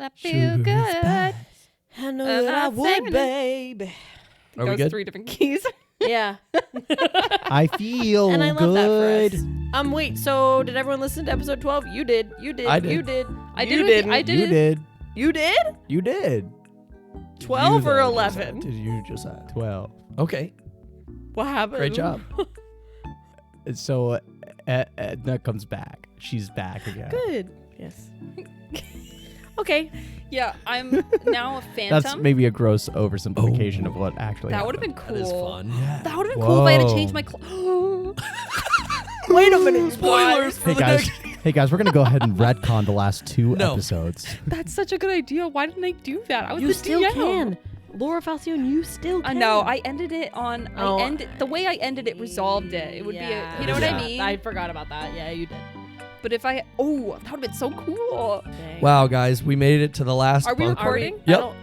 that feel good. I know that I would, baby. Are we Those good? 3 different keys. Yeah. I feel And I love good. that for us. Wait, so did everyone listen to episode 12? You did. You did. I did. You did. I You did. didn't. I did. You did. You did? You did. 12 You, or though, 11? Did you just said? 12. Okay. What happened? Great job. So Edna comes back. She's back again. Good. Yes. Okay. Yeah, I'm now a phantom. That's maybe a gross oversimplification of what actually That would have happened. been cool. That is fun. Yeah. That would have been cool if I had to Whoa. change my clothes. Wait a minute. Spoilers for Hey the guys, next. hey guys, we're gonna go ahead and retcon the last 2 No. episodes. That's such a good idea. Why didn't I do that? I was You the still DM. can. Laura Falcione, you still can. I know. I ended it on. Oh. I ended the way I ended it resolved it. It would be. You know what Yeah. I mean? I forgot about that. Yeah, you did. But if I. Oh, that would have been so cool. Dang. Wow, guys, we made it to the last. Are we bunker. recording? I Yep. don't-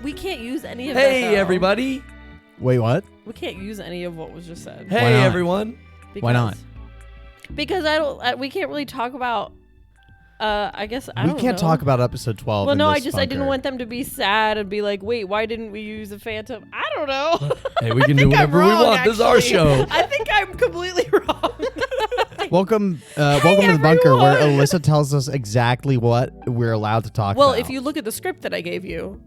We can't use any of that. Hey, though. everybody. Wait, what? We can't use any of what was just said. Hey, not? everyone. Why not? Because I don't. We can't really talk about. I guess I We don't can't know. talk about episode 12. Well, in no, I this didn't bunker. want them to be sad and be like, "Wait, why didn't we use a phantom?" I don't know. Hey, we can do think I'm whatever we wrong, want. This is our actually. show. I think I'm completely wrong. Welcome to the bunker, where everyone. Alyssa tells us exactly what we're allowed to talk Well, about. if you look at the script that I gave you,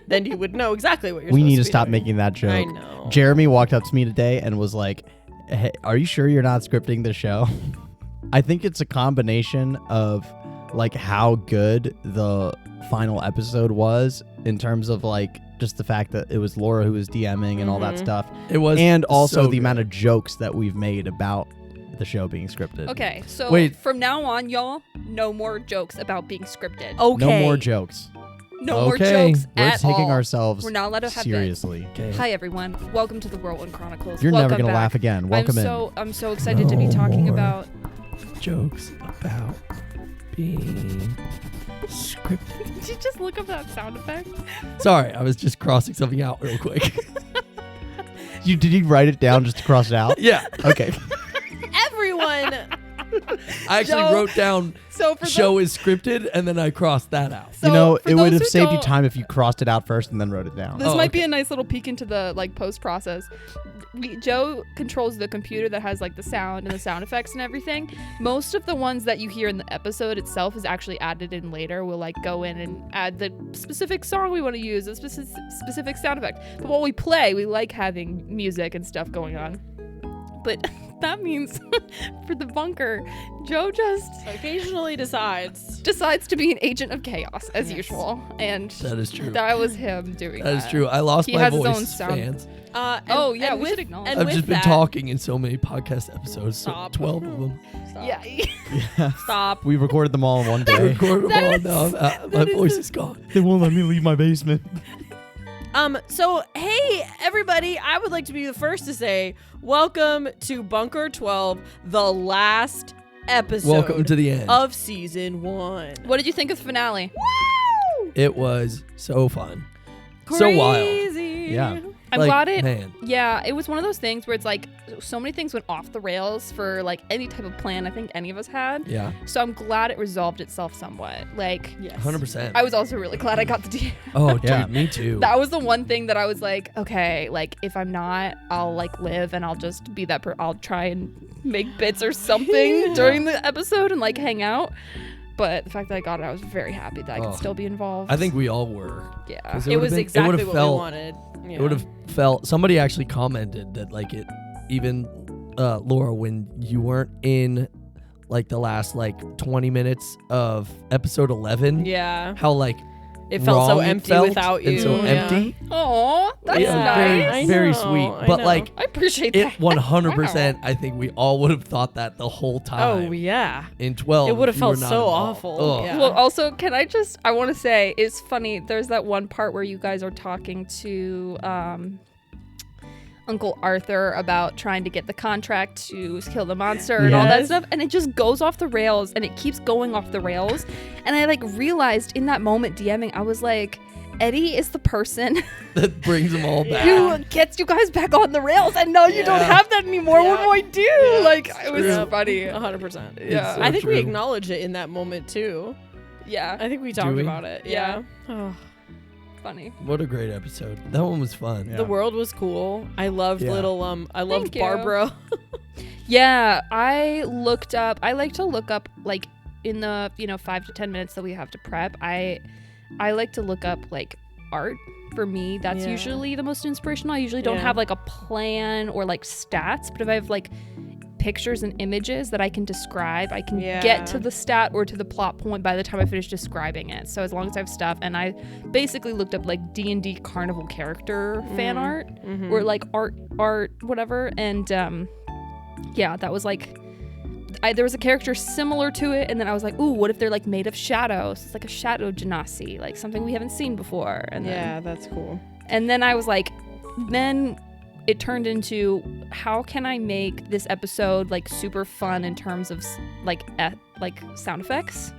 then you would know exactly what you're. we supposed need to be stop doing. making that joke. I know. Jeremy walked up to me today and was like, hey, "Are you sure you're not scripting the show?" I think it's a combination of like how good the final episode was in terms of like just the fact that it was Laura who was DMing and all that Mhm. stuff, It was and also so the good. amount of jokes that we've made about the show being scripted. Okay, so Wait. from now on, y'all, no more jokes about being scripted. Okay. No more jokes. No more okay. jokes We're at taking all. ourselves We're not allowed to have seriously. Okay. Hi everyone, welcome to the Whirlwind Chronicles. You're welcome never gonna back. laugh again. Welcome I'm so excited to be No talking more. about. Jokes about being scripted. Did you just look up that sound effect? Sorry, I was just crossing something out real quick. in. Did you write it down just to cross it out? Yeah, Okay. Everyone. I actually No. wrote down So for show is scripted, and then I crossed that out. So you know, for it would those have who saved you don't- time if you crossed it out first and then wrote it down. This Oh, might be okay. a nice little peek into the like post process. Joe controls the computer that has like the sound and the sound effects and everything. Most of the ones that you hear in the episode itself is actually added in later. We'll like go in and add the specific song we want to use, a specific sound effect. But while we play, we like having music and stuff going on. But that means for the bunker, Joe just Occasionally decides. decides to be an agent of chaos as Yes. usual, and That is true. that was him doing That is true. I lost He my has his voice, own sound. fans. Oh, yeah, we should acknowledge and I've with just been that- talking in so many podcast episodes, so Stop. 12 of them. Stop. Yeah. Yeah. Stop. We recorded them all in one I day. recorded them That all is- now. My voice is gone. They won't let me leave my basement. So hey everybody, I would like to be the first to say welcome to Bunker 12, the last episode Welcome to the end. of season 1. What did you think of the finale? Woo! It was so fun. So wild. Crazy. Yeah. I'm Like, glad it. Man, Yeah, it was one of those things where it's like so many things went off the rails for like any type of plan I think any of us had. yeah, So I'm glad it resolved itself somewhat. Like, Yes. 100%. I was also really glad I got the DM. Oh, dude, Yeah. me too. That was the one thing that I was like, okay, like if I'm not, I'll like live and I'll just be that. I'll try and make bits or something during the episode and like hang out. But the fact that I got it, I was very happy that I Oh. could still be involved. I think we all were. Yeah. 'Cause It would've was been- exactly would've what felt, we wanted. Yeah. It would have felt. Somebody actually commented that like it, even Laura, when you weren't in like the last like 20 minutes of episode 11, Yeah. how like It felt so wrong it empty felt without you. and so Yeah. empty. Aw, that's Yeah, nice. I very know, sweet. I But know. like I appreciate it that. 100%. I think we all would have thought that the whole time. Oh yeah. In 12, It would have if you were felt not so involved. awful. Ugh. Yeah. Well, also, I want to say, it's funny. There's that one part where you guys are talking to Uncle Arthur about trying to get the contract to kill the monster and all that Yes. stuff, and it just goes off the rails, and it keeps going off the rails. And I like realized in that moment DMing, I was like, Eddie is the person That brings them all back. Yeah. who gets you guys back on the rails, and now you don't Yeah. have that anymore. Yeah. What do I do? Yeah. Like, it was true. funny. 100%. Yeah. so I think we true. acknowledged it in that moment too. Yeah, I think we talked we? about it. Yeah. Oh. funny. What a great episode. That one was fun. Yeah. The world was cool. I loved Yeah. little I loved Thank you. Barbara. Yeah, I like to look up like in the 5 to 10 minutes that we have to prep. I like to look up like art. For me, that's Yeah. usually the most inspirational. I usually don't Yeah. have like a plan or like stats, but if I have like pictures and images that I can describe, I can Yeah. get to the stat or to the plot point by the time I finish describing it. So as long as I have stuff, and I basically looked up like D&D carnival character fan art or like art whatever, and yeah, that was like there was a character similar to it, and then I was like, ooh, what if they're like made of shadows? It's like a shadow genasi, like something we haven't seen before. And Yeah, that's cool. then I was like, then it turned into, how can I make this episode like super fun in terms of like sound effects?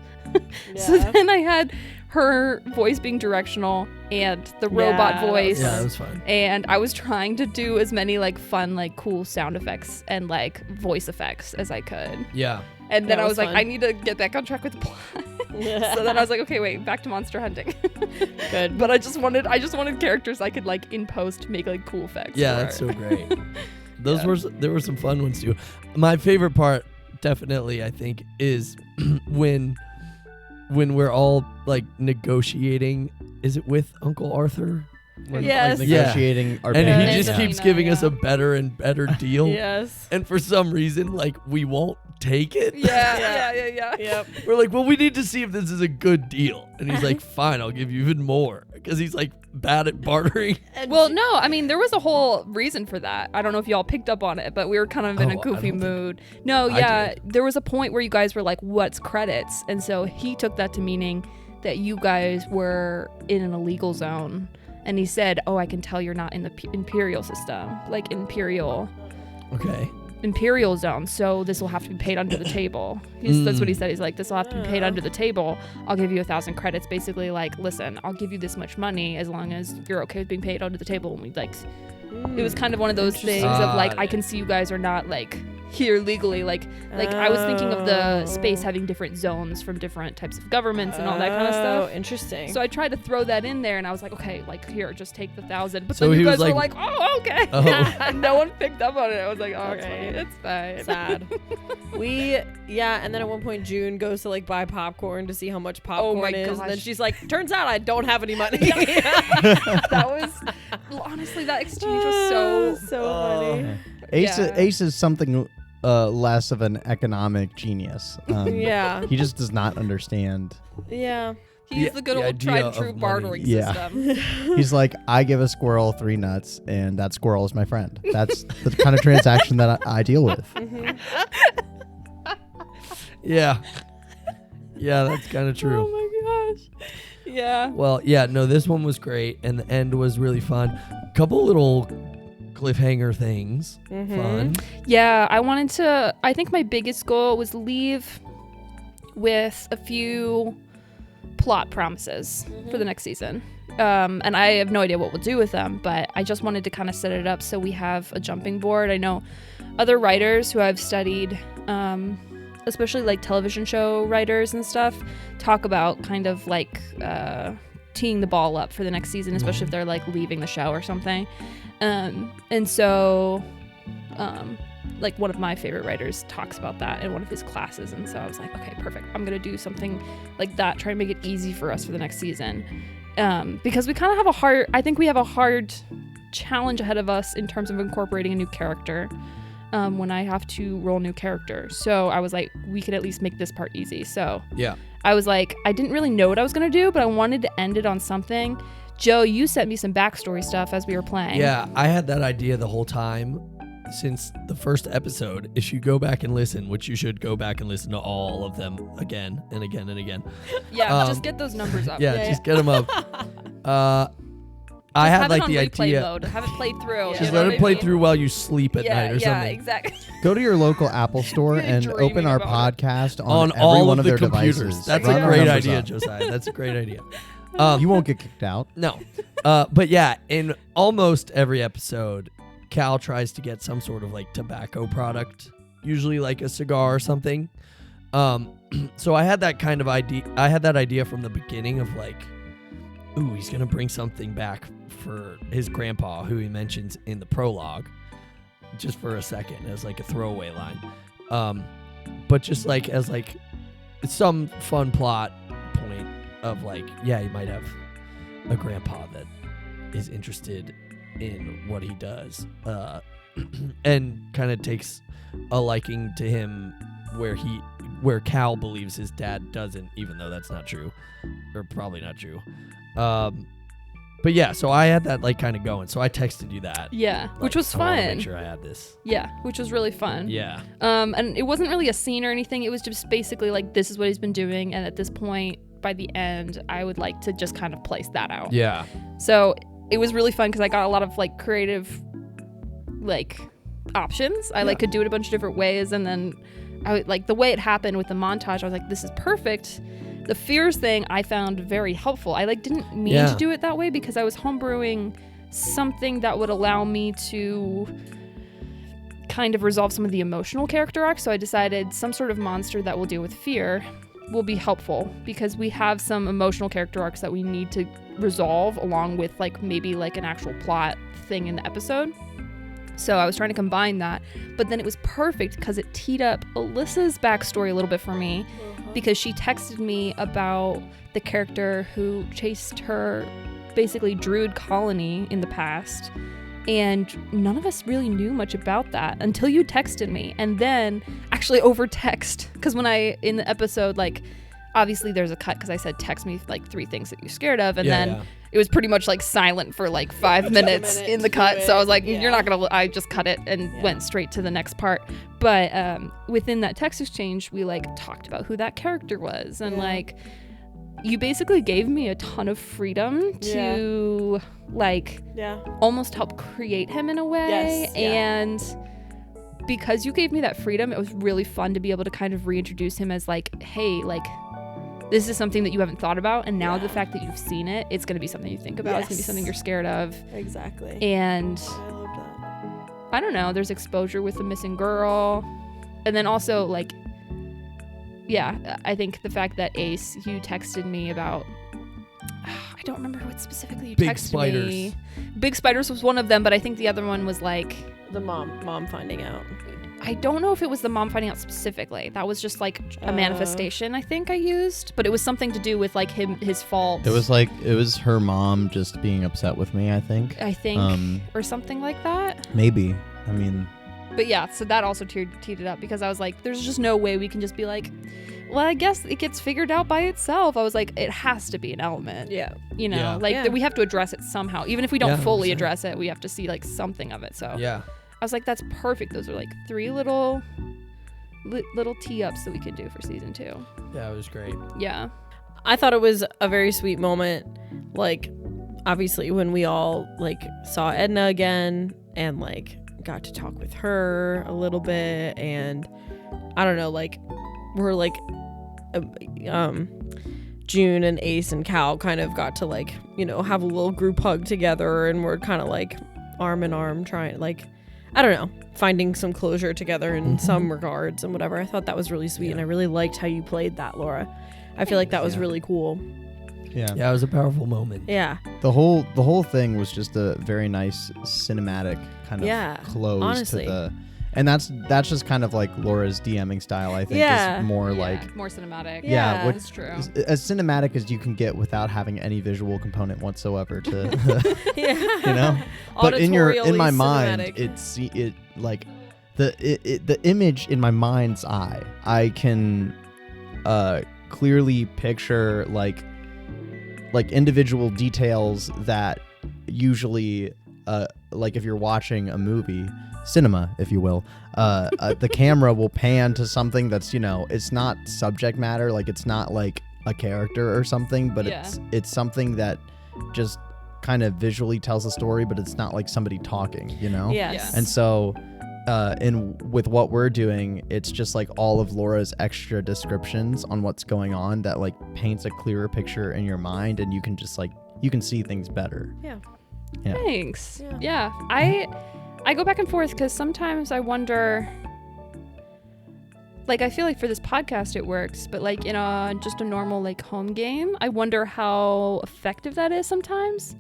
So Yeah. then I had her voice being directional and the robot Yeah, that was voice. Yeah, that was fun. And I was trying to do as many like fun, like cool sound effects and like voice effects as I could. Yeah. And then That I was was like, fun. I need to get back on track with the plot. So then I was like, okay, wait, back to monster hunting. Good. But I just wanted characters I could like in post make like cool effects. Yeah, for. that's so great. Those Yeah. there were some fun ones too. My favorite part, definitely, I think, is when we're all like negotiating. Is it with Uncle Arthur? When, Yes. like, Yeah. negotiating our And Yeah. he just Yeah. keeps giving us Yeah. a better and better deal. Yes. And for some reason, like, we won't take it. Yeah. Yep. We're like, well, we need to see if this is a good deal. And he's like, fine, I'll give you even more. Because he's like bad at bartering. Well, no, I mean, there was a whole reason for that. I don't know if y'all picked up on it, but we were kind of in Oh, a I goofy don't think mood. No, I yeah, did. there was a point where you guys were like, what's credits? And so he took that to meaning that you guys were in an illegal zone. And he said, oh, I can tell you're not in the imperial system, like imperial zone. So this will have to be paid under the table. That's what he said. He's like, this will have to be paid under the table. I'll give you 1,000 credits. Basically, like, listen, I'll give you this much money as long as you're okay with being paid under the table. And we like, it was kind of one of those things of like, I can see you guys are not like here legally. Like I was thinking of the space having different zones from different types of governments and all that kind of Oh, stuff. interesting. So I tried to throw that in there, and I was like, okay, like here, just take the 1,000. But So then he you was guys were like- like, oh, okay. Oh. And no one picked up on it. I was like, That's okay, funny. it's fine. Sad. And then at one point June goes to like buy popcorn to see how much Oh popcorn my is, and then gosh. she's like, turns out I don't have any money. That was honestly, that exchange was so. so funny. Ace, Yeah. Ace is something less of an economic genius. Yeah. He just does not understand. Yeah. He's The- the good the old idea tried and of true money. bartering Yeah. system. He's like, I give a squirrel 3 nuts, and that squirrel is my friend. That's the kind of transaction that I deal with. Yeah. Yeah, that's kind of true. Oh my gosh. Yeah. Well, yeah, no, this one was great, and the end was really fun. Couple little cliffhanger things. Fun. Yeah, I think my biggest goal was leave with a few plot promises for the next season. And I have no idea what we'll do with them, but I just wanted to kind of set it up so we have a jumping board. I know other writers who I've studied, especially like television show writers and stuff, talk about kind of like teeing the ball up for the next season, especially if they're like leaving the show or something. And so like one of my favorite writers talks about that in one of his classes, and so I was like, okay, perfect, I'm gonna do something like that, try to make it easy for us for the next season, because we kind of have a hard challenge ahead of us in terms of incorporating a new character when I have to roll new characters. So I was like, we could at least make this part easy. So Yeah. I was like, I didn't really know what I was gonna do, but I wanted to end it on something. Joe, you sent me some backstory stuff as we were playing. Yeah, I had that idea the whole time since the first episode. If you go back and listen, which you should go back and listen to all of them again and again and again. Yeah, just get those numbers up. Yeah, just get them up. I Just had have like it on the replay idea. mode. Have it played through. Just you know let what it I play mean? through while you sleep at night or yeah, something. exactly. Go to your local Apple store Really and dreaming open our about podcast On every all one of of the their computers. devices. That's Run a our great numbers idea, up. Josiah. That's a great idea. You won't get kicked out. No. But yeah, in almost every episode, Cal tries to get some sort of like tobacco product, usually like a cigar or something. So I had that kind of idea. I had that idea from the beginning of like, ooh, he's gonna bring something back for his grandpa, who he mentions in the prologue, just for a second as like a throwaway line. But just like as like some fun plot point of like, yeah, he might have a grandpa that is interested in what he does, and kind of takes a liking to him where Cal believes his dad doesn't, even though that's not true, or probably not true. But yeah, so I had that like kind of going. So I texted you that. Yeah, Like, which was I wanna fun. Make sure I had this. Yeah, which was really fun. Yeah. And it wasn't really a scene or anything. It was just basically like, this is what he's been doing, and at this point, by the end, I would like to just kind of place that out. Yeah. So it was really fun because I got a lot of like creative like options. I like could do it a bunch of different ways, and then I would, like the way it happened with the montage, I was like, this is perfect. The fears thing I found very helpful. I like didn't mean to do it that way because I was homebrewing something that would allow me to kind of resolve some of the emotional character arcs. So I decided some sort of monster that will deal with fear will be helpful because we have some emotional character arcs that we need to resolve along with like maybe like an actual plot thing in the episode. So I was trying to combine that, but then it was perfect because it teed up Alyssa's backstory a little bit for me because she texted me about the character who chased her basically druid colony in the past, and none of us really knew much about that until you texted me, and then actually over text, because when I in the episode, like obviously there's a cut because I said text me like 3 things that you're scared of, and then it was pretty much like silent for like 5 minutes in the cut. So I was like, you're not gonna, I just cut it and went straight to the next part. But within that text exchange, we like talked about who that character was, and like you basically gave me a ton of freedom to like almost help create him in a way. And because you gave me that freedom, it was really fun to be able to kind of reintroduce him as like, hey, like this is something that you haven't thought about, and now the fact that you've seen it, it's going to be something you think about. It's going to be something you're scared of. Exactly. And I love that. I don't know, there's exposure with the missing girl. And then also like, yeah, I think the fact that Ace, you texted me about, I don't remember what specifically you Big texted spiders. me. Big spiders was one of them, but I think the other one was like, The mom finding out. I don't know if it was the mom finding out specifically. That was just like a manifestation I think I used, but it was something to do with like his fault. It was her mom just being upset with me, I think. Or something like that. Maybe. I mean, But yeah, so that also teed it up because I was like, there's just no way we can just be like, well, I guess it gets figured out by itself. I was like, it has to be an element. Yeah. You know, Yeah. like we have to address it somehow. Even if we don't fully 100%. address it, we have to see like something of it. So Yeah. I was like, that's perfect. Those are like 3 little tee ups that we could do for season 2. Yeah, it was great. Yeah. I thought it was a very sweet moment. Like, obviously, when we all like saw Edna again and like got to talk with her a little bit, and I don't know, like we're like June and Ace and Cal kind of got to like, you know, have a little group hug together, and we're kind of like arm in arm trying, like, I don't know, finding some closure together in some regards and whatever. I thought that was really sweet, and I really liked how you played that, Laura. I feel like that was really cool. yeah. Yeah, it was a powerful moment. Yeah. The whole thing was just a very nice cinematic kind of close honestly. to the, and that's just kind of like Laura's DMing style. I think is more like more cinematic. Yeah, what- That's true. as cinematic as you can get without having any visual component whatsoever to Yeah. you know. But in my Auditorially mind, cinematic. it like the image in my mind's eye, I can clearly picture like individual details that usually like if you're watching a movie, cinema if you will, the camera will pan to something that's, you know, it's not subject matter, like it's not like a character or something, but it's something that just kind of visually tells a story, but it's not like somebody talking, you know. Yes. And so with what we're doing, it's just like all of Laura's extra descriptions on what's going on that like paints a clearer picture in your mind, and you can just like, you can see things better. Yeah. Yeah. Thanks. Yeah. I go back and forth because sometimes I wonder, like I feel like for this podcast it works, but like in just a normal like home game, I wonder how effective that is sometimes.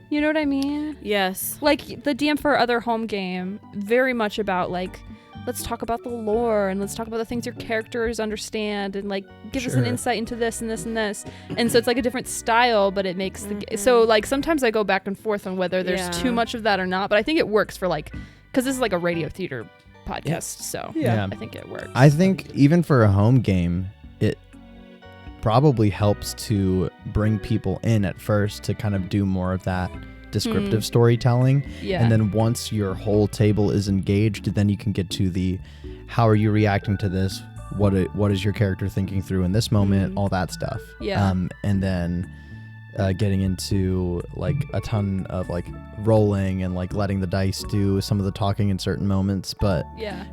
You know what I mean? Yes. Like the DM for our other home game, very much about like, let's talk about the lore and let's talk about the things your characters understand and like give us an insight into this and this and this. And so it's like a different style, but it makes so like sometimes I go back and forth on whether there's too much of that or not, but I think it works for like, because this is like a radio theater podcast, so Yeah. I think it works. I think even for a home game, it probably helps to bring people in at first to kind of do more of that descriptive storytelling. Yeah. And then once your whole table is engaged, then you can get to the how are you reacting to this? What is your character thinking through in this moment? All that stuff. Yeah. And then getting into like a ton of like rolling and like letting the dice do some of the talking in certain moments, but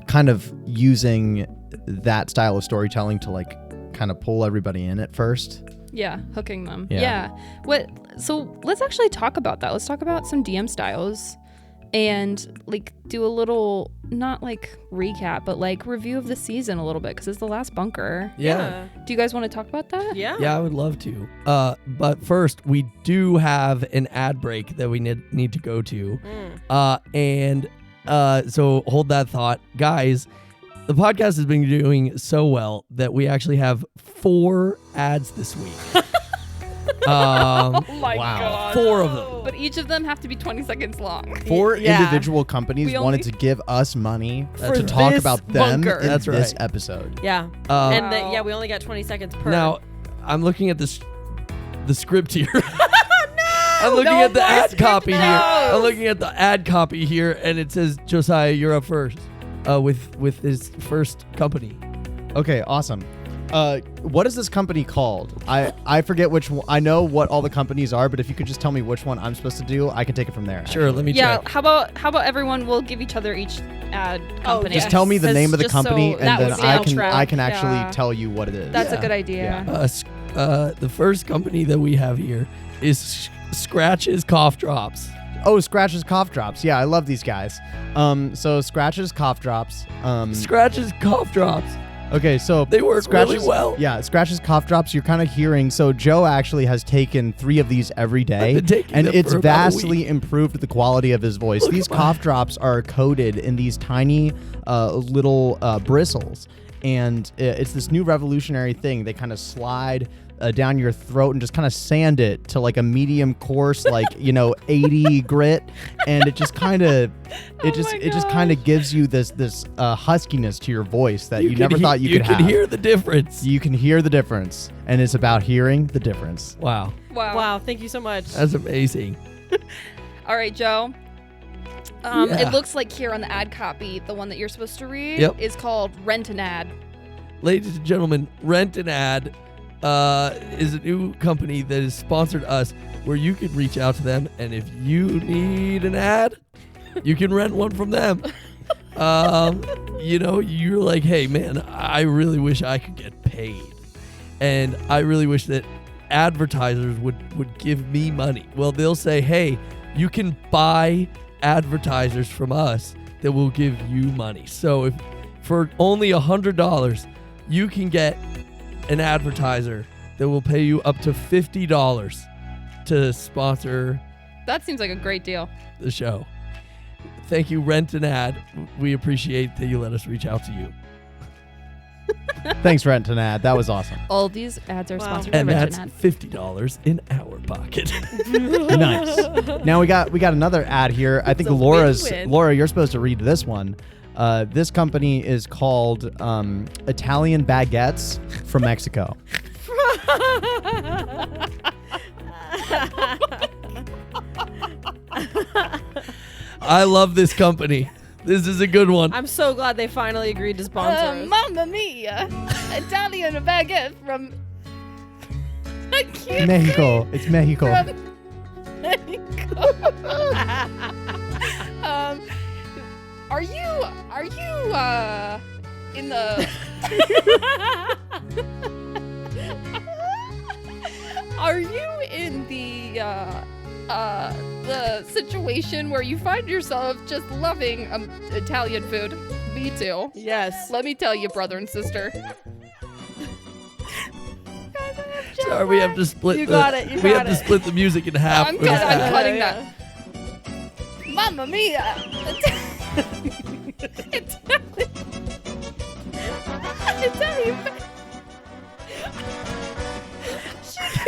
kind of using that style of storytelling to like kind of pull everybody in at first. Yeah, hooking them. Yeah. So let's actually talk about that. Let's talk about some DM styles and like do a little, not like recap, but like review of the season a little bit because it's the last bunker. Yeah. Do you guys want to talk about that? Yeah. Yeah, I would love to. But first, we do have an ad break that we need to go to. So hold that thought. Guys, the podcast has been doing so well that we actually have 4 ads this week. Oh my Wow. God. 4 of them. But each of them have to be 20 seconds long. 4 Yeah. individual companies We wanted only- to give us money That's to right. talk this about them bunker. in That's this right. episode. Yeah. Uh, And Wow. we only got 20 seconds per. Now, I'm looking at the script here. I'm looking at the more ad script copy here. I'm notes. looking at the ad copy here, and it says, Josiah, you're up first with his first company. Okay, awesome. What is this company called? I forget which one. I know what all the companies are, but if you could just tell me which one I'm supposed to do, I can take it from there. Sure, let me Yeah, check. how about everyone will give each other each ad company. Just tell me the Because name of the just so company, that and would then stay on I can track. actually Yeah. tell you what it is. That's Yeah. a good idea. The first company that we have here is Scratch's Cough Drops. Oh, Scratch's Cough Drops. Yeah, I love these guys. So Scratch's Cough Drops. Scratch's Cough Drops. Okay, so They work really well. Yeah, Scratch's Cough Drops. You're kind of hearing. So Joe actually has taken 3 of these every day, I've been taking and them it's for about a vastly week. improved the quality of his voice. Look These at my- cough drops are coated in these tiny little bristles, and it's this new revolutionary thing. They kind of slide down your throat and just kind of sand it to like a medium coarse, like 80 grit, and it just kind of it just kind of gives you this huskiness to your voice that you can never thought you could have. You can hear the difference. You can hear the difference, and it's about hearing the difference. Wow, Wow. Thank you so much. that's amazing. All right, Joe. Yeah. It looks like here on the ad copy, the one that you're supposed to read Yep. is called Rent an Ad. Ladies and gentlemen, Rent an Ad is a new company that has sponsored us where you can reach out to them, and if you need an ad, you can rent one from them. You're like, hey, man, I really wish I could get paid. And I really wish that advertisers would give me money. Well, they'll say, hey, you can buy advertisers from us that will give you money. So if for only $100, you can get an advertiser that will pay you up to $50 to sponsor That seems like a great deal. the show. Thank you, Rent an Ad. We appreciate that you let us reach out to you. Thanks, Rent an Ad. That was awesome. All these ads are Wow. sponsored by And Rent that's an Ad. $50 in our pocket. Nice. Now we got another ad here. I think It's a win-win. Laura, you're supposed to read this one. This company is called Italian Baguettes from Mexico. I love this company. This is a good one. I'm so glad they finally agreed to sponsor us. Mamma mia! Italian baguette from. I can't Mexico. It's Mexico. From Mexico. Are you in the? Are you in the situation where you find yourself just loving Italian food? me too. Yes. Let me tell you, brother and sister. Sorry, we have to split. You got it. You we got have to it. split the music in half. I'm with that. cutting Yeah. that. Mamma mia!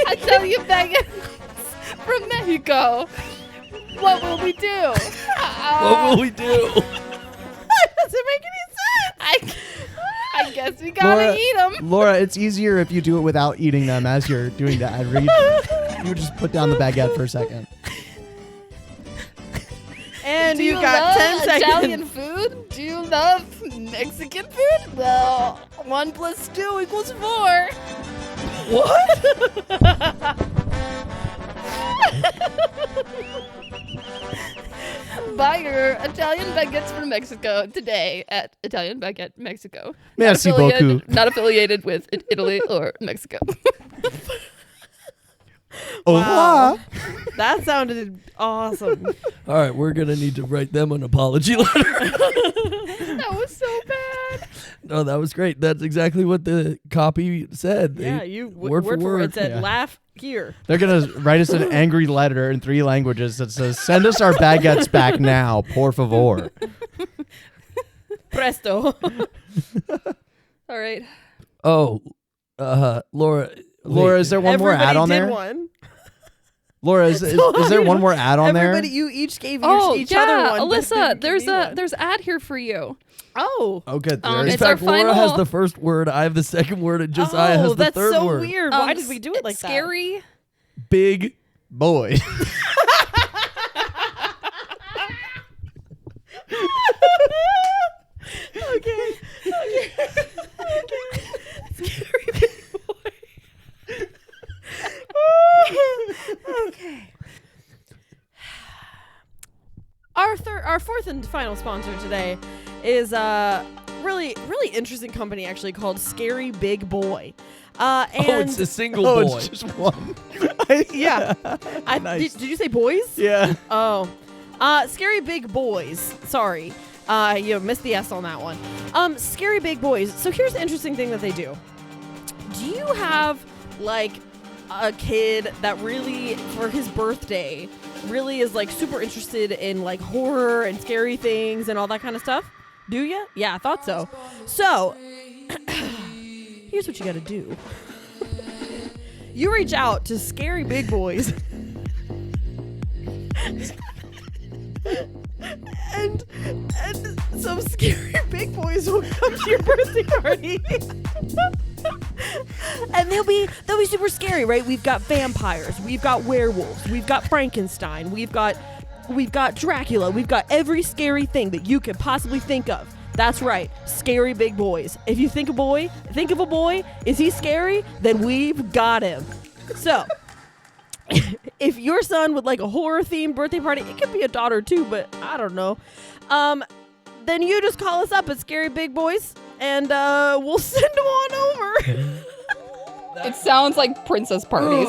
Italian baguettes from Mexico. What will we do? What will we do? Doesn't make any sense. I guess we gotta Laura- eat them. Laura, it's easier if you do it without eating them as you're doing the ad read. You just put down the baguette for a second. And Do you you got love 10 Italian seconds. food? Do you love Mexican food? Well, 1 + 2 = 4. Buy your Italian baguettes from Mexico today at Italian Baguette Mexico. Merci beaucoup. Not affiliated with Italy or Mexico. Au Wow. revoir. That sounded awesome. All right, we're gonna need to write them an apology letter. That was so bad. No, that was great. That's exactly what the copy said. Yeah, They- you word for word. It said Yeah. laugh here. They're going to write us an angry letter in 3 languages that says, send us our baguettes back now, por favor. Presto. All right. Oh, Laura. Laura, is there one more Everybody ad on did there? one. Laura, is there one more ad on there? Everybody, you each gave Oh, each yeah, other one. but Alyssa, didn't give me one. there's ad here for you. Oh. Oh, good. Um, In There's it's our fact, Laura has final- the first word. I have the second word, and Josiah has the that's third so word. weird. Why did we do it like it's that? scary. Big. boy. Okay. Scary big boy. Okay. Our fourth and final sponsor today is a really interesting company actually called Scary Big Boy. And Oh, it's a single Oh, boy. it's just one. yeah. Nice. Did you say boys? Yeah. Oh. Scary Big Boys. Sorry. You missed the S on that one. Scary Big Boys. So here's the interesting thing that they do. Do you have like a kid that really, for his birthday, really is like super interested in like horror and scary things and all that kind of stuff? Do you? Yeah, I thought so. So, here's what you gotta do. You reach out to Scary Big Boys. and some scary big boys will come to your birthday party. And they'll be super scary, right? We've got vampires, we've got werewolves, we've got Frankenstein, we've got Dracula, we've got every scary thing that you could possibly think of. That's right, scary big boys. If you think of a boy, is he scary? Then we've got him. So, if your son would like a horror themed birthday party, it could be a daughter too, but I don't know. Then you just call us up at Scary Big Boys and we'll send them on over. It sounds like princess parties.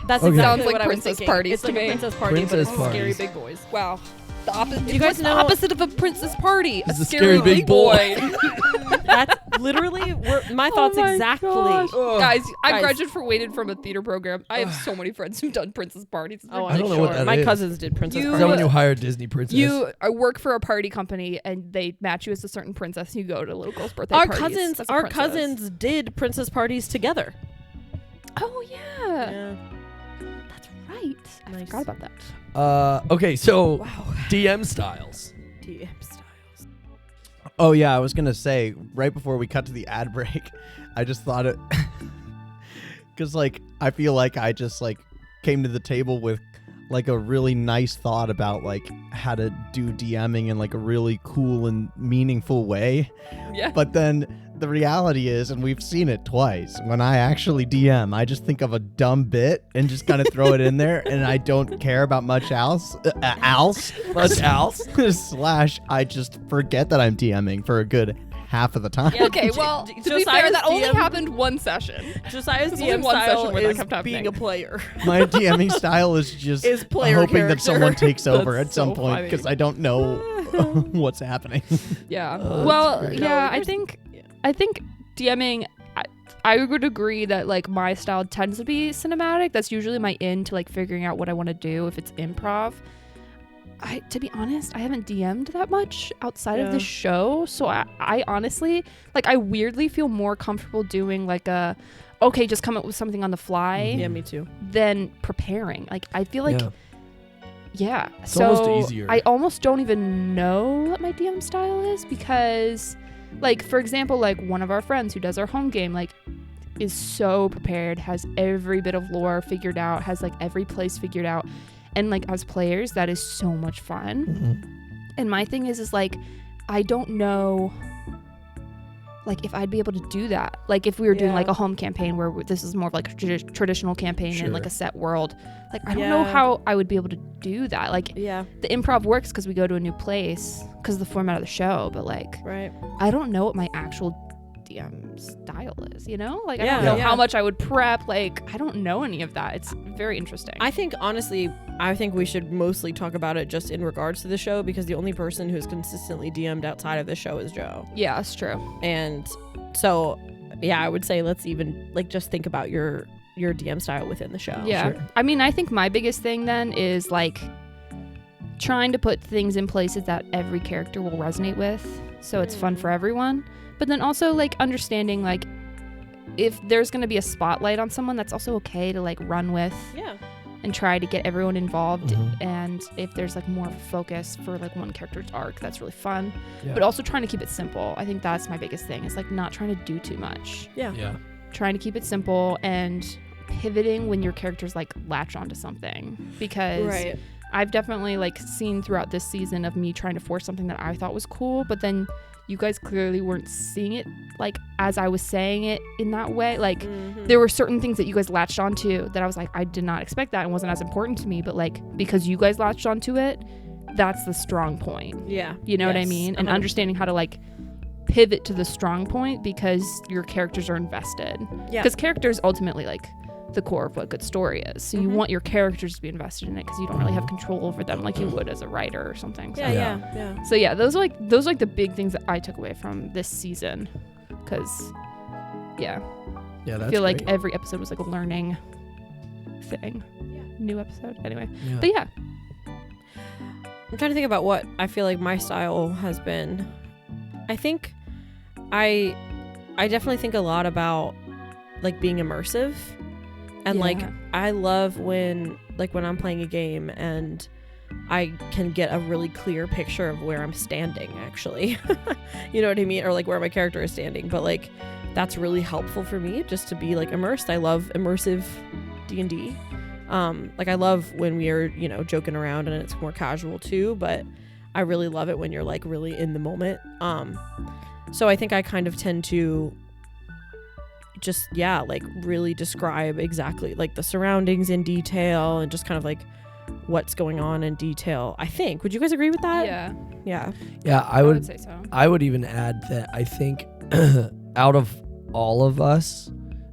That's Okay. exactly Sounds like what I was princess thinking. parties It's to like a me. princess party, but Princess it's Scary parties. Big Boys. Wow. The opposite. Do you guys know- the opposite of a princess party? It's a a scary big boy. That's literally my thoughts Oh my exactly. gosh. Guys, I Guys. graduated from a theater program. I have so many friends who've done princess parties. It's Oh, I don't know I'm what sure. that My is. cousins did princess You- Is that when parties. you hire a Disney princess? You work for a party company and they match you as a certain princess and you go to little girls' birthday Our parties. cousins, as a our princess. cousins did princess parties together. Oh yeah. That's right. I Nice. forgot about that. Okay, so Wow. DM styles. DM styles. Oh, yeah. I was going to say, right before we cut to the ad break, I just thought it. Because, like, I feel like I just, like, came to the table with, like, a really nice thought about, like, how to do DMing in, like, a really cool and meaningful way. Yeah. But then the reality is, and we've seen it twice, when I actually DM, I just think of a dumb bit and just kind of throw it in there, and I don't care about much else. Much else. Slash, I just forget that I'm DMing for a good half of the time. Yeah. Okay, well, to be fair, Josiah's that only DM happened one session. Josiah's There's only DM one style session where that is kept happening. being a player. My DMing style is just Is player hoping that character. someone takes over That's at some so point funny. because I don't know what's happening. Yeah. Oh, Well, that's great. yeah, No, I think DMing, I would agree that like my style tends to be cinematic. That's usually my in to like figuring out what I want to do if it's improv. To be honest, I haven't DM'd that much outside of Yeah. the show. So I honestly, like, I weirdly feel more comfortable doing like okay, just come up with something on the fly Yeah, me too. than preparing. Like, I feel like, yeah. It's so almost easier. I almost don't even know what my DM style is because, like, for example, like one of our friends who does our home game, like, is so prepared, has every bit of lore figured out, has like every place figured out. And like as players, that is so much fun. Mhm. And my thing is like, I don't know, like if I'd be able to do that. Like if we were doing Yeah. like a home campaign where this is more of like a traditional campaign in like Sure. a set world. Like I don't know Yeah. how I would be able to do that. Like Yeah, the improv works because we go to a new place because of the format of the show. But like right. I don't know what my actual DM style is. You know, like I Yeah, don't know yeah. how much I would prep. Like I don't know any of that. It's very interesting. I think honestly, I think we should mostly talk about it just in regards to the show because the only person who's consistently DM'd outside of the show is Joe. Yeah, that's true. And so, yeah, I would say let's even like just think about your DM style within the show. Yeah. Sure. I mean, I think my biggest thing then is like trying to put things in places that every character will resonate with. So it's fun for everyone. But then also like understanding like if there's going to be a spotlight on someone, that's also okay to like run with Yeah. and try to get everyone involved. Mhm. And if there's like more of a focus for like one character's arc, that's really fun. Yeah. But also trying to keep it simple. I think that's my biggest thing. Is like not trying to do too much. Yeah. Yeah. Trying to keep it simple and pivoting when your characters like latch onto something because Right. I've definitely like seen throughout this season of me trying to force something that I thought was cool, but then you guys clearly weren't seeing it like as I was saying it in that way. Like Mhm. there were certain things that you guys latched onto that I was like, I did not expect that and wasn't as important to me, but like because you guys latched onto it, that's the strong point. Yeah. You know what I Yes, mean? And 100%. understanding how to like pivot to the strong point because your characters are invested. Yeah. Because characters ultimately like the core of what good story is. So you Mhm. want your characters to be invested in it because you don't really have control over them like you would as a writer or something. So Yeah. so yeah, those are like the big things that I took away from this season. Because Yeah. I That's feel like great. every episode was like a learning thing. New episode. Anyway. Yeah. But yeah. I'm trying to think about what I feel like my style has been. I think I definitely think a lot about like being immersive. And like Yeah. I love when I'm playing a game and I can get a really clear picture of where I'm standing actually. You know what I mean? Or like where my character is standing. But like that's really helpful for me just to be like immersed. I love immersive D&D. Like I love when we are, you know, joking around and it's more casual too, but I really love it when you're like really in the moment. So I think I kind of tend to just like really describe exactly like the surroundings in detail and just kind of like what's going on in detail. I think. Would you guys agree with that? Yeah. Yeah. Yeah, I would say so. I would even add that I think out of all of us,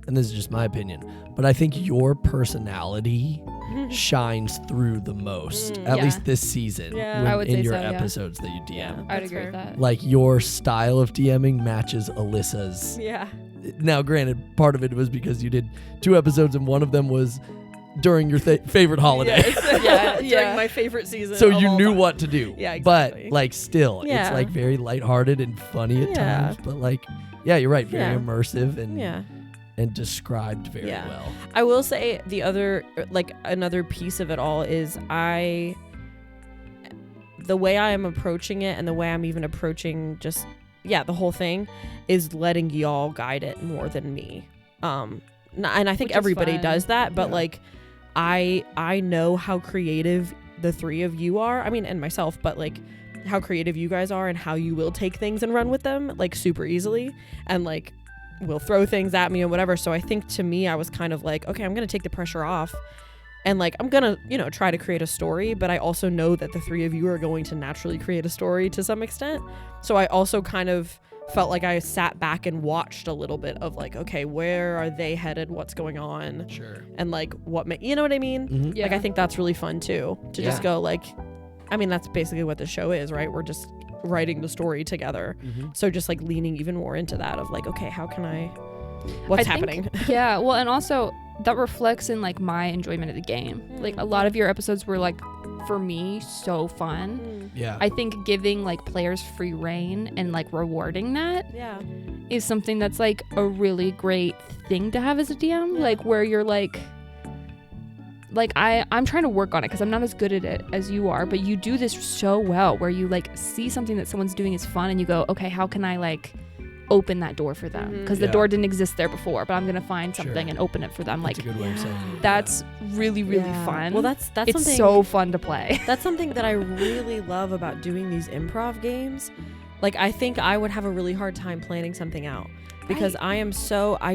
and this is just my opinion, but I think your personality shines through the most, at Yeah. least this season. Yeah. when- I would in say your so, yeah. episodes that you DM. Yeah. I'd That's agree with fair. that. Like your style of DMing matches Alyssa's. Yeah. Now, granted, part of it was because you did 2 episodes and one of them was during your favorite holiday. Yeah. Yeah. During my favorite season. So of you all knew time. what to do. Yeah, exactly. But like still, Yeah. it's like very lighthearted and funny at Yeah. times. But like, yeah, you're right. Very Yeah. immersive and Yeah. and described very Yeah. well. I will say the other, like another piece of it all is the way I am approaching it and the way I'm even approaching just, the whole thing is letting y'all guide it more than me. And I think Which is everybody fun. does that, but Yeah. like, I know how creative the 3 of you are. I mean, and myself, but like how creative you guys are and how you will take things and run with them like super easily and like will throw things at me and whatever. So I think to me, I was kind of like, okay, I'm going to take the pressure off and like, I'm going to, you know, try to create a story, but I also know that the 3 of you are going to naturally create a story to some extent. So I also kind of felt like I sat back and watched a little bit of like, okay, where are they headed? What's going on? Sure. And like, you know what I mean? Mhm. Yeah. Like, I think that's really fun too, to Yeah. just go like, I mean, that's basically what the show is, right? We're just writing the story together. So just like leaning even more into that of like, okay, how can what's happening? Yeah, well, and also that reflects in like my enjoyment of the game. Like a lot of your episodes were like, for me, so fun. Yeah. I think giving like players free reign and like rewarding that Yeah. is something that's like a really great thing to have as a DM. Like where you're like I'm trying to work on it because I'm not as good at it as you are, but you do this so well where you like see something that someone's doing is fun and you go, okay, how can I like open that door for them? Because the door didn't exist there before, but I'm gonna find something and open it for them. That's Like a good way of saying it. that's really fun. Well, that's it's something, so fun to play. That's something that I really love about doing these improv games. Like, I think I would have a really hard time planning something out because I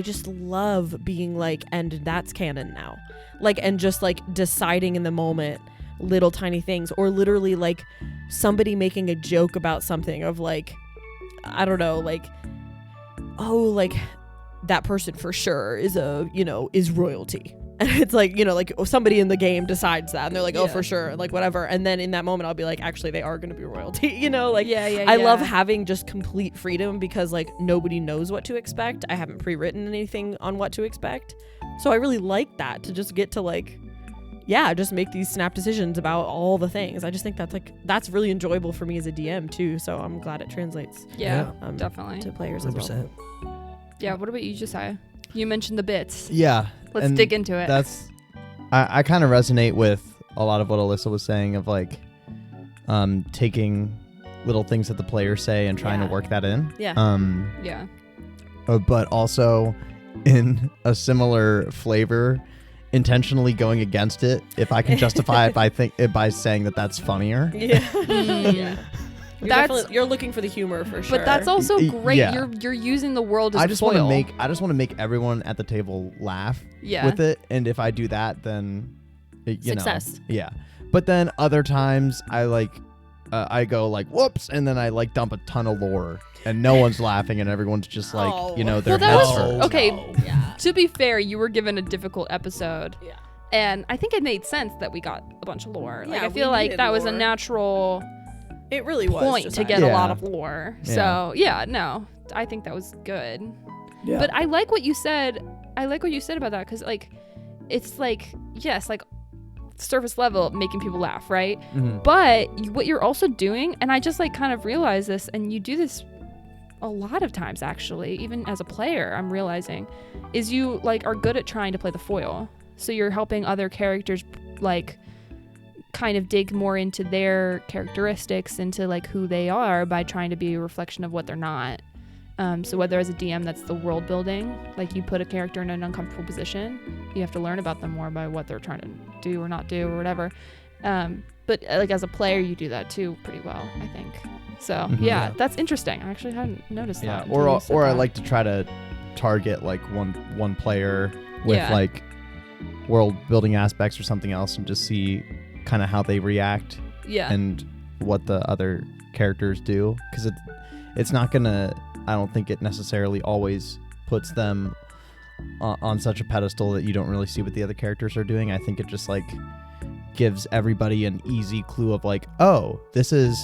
just love being like, and that's canon now. Like, and just like deciding in the moment little tiny things, or literally like somebody making a joke about something of like, I don't know, like, oh, like that person for sure is is royalty. And it's like, like somebody in the game decides that and they're like, oh, for sure, like whatever. And then in that moment, I'll be like, actually, they are going to be royalty, like, I love having just complete freedom because like nobody knows what to expect. I haven't pre-written anything on what to expect. So I really like that, to just get to like, just make these snap decisions about all the things. I just think that's really enjoyable for me as a DM too. So I'm glad it translates. Definitely to players 100%. as well. Yeah. What about you, Josiah? You mentioned the bits. Yeah. Let's and dig into it. I kind of resonate with a lot of what Alyssa was saying of like taking little things that the players say and trying to work that in. Yeah. But also in a similar flavor, intentionally going against it if I can justify it by saying that that's funnier. Yeah. You're looking for the humor for sure. But that's also great. Yeah. You're using the world as I a just foil. want to make everyone at the table laugh with it, and if I do that, then success. Yeah. But then other times I go like whoops, and then I like dump a ton of lore and no one's laughing and everyone's just like their heads hurt. Okay. To be fair, you were given a difficult episode. Yeah. And I think it made sense that we got a bunch of lore. Like I feel like that was a natural it really was point to get a lot of lore. So I think that was good. Yeah. But I like what you said. About that because like it's like yes, like surface level making people laugh, right? Mm-hmm. But what you're also doing, and I just like kind of realized this, and you do this a lot of times actually, even as a player, I'm realizing, is you like are good at trying to play the foil. So you're helping other characters like kind of dig more into their characteristics, into like who they are by trying to be a reflection of what they're not. So whether as a DM that's the world building, like you put a character in an uncomfortable position, you have to learn about them more by what they're trying to do or not do or whatever. But like as a player, you do that too pretty well, I think. So that's interesting. I actually hadn't noticed that. Or I like to try to target like one player with like world building aspects or something else and just see kind of how they react and what the other characters do, because it's not gonna, I don't think it necessarily always puts them on such a pedestal that you don't really see what the other characters are doing. I think it just like gives everybody an easy clue of like, oh, this is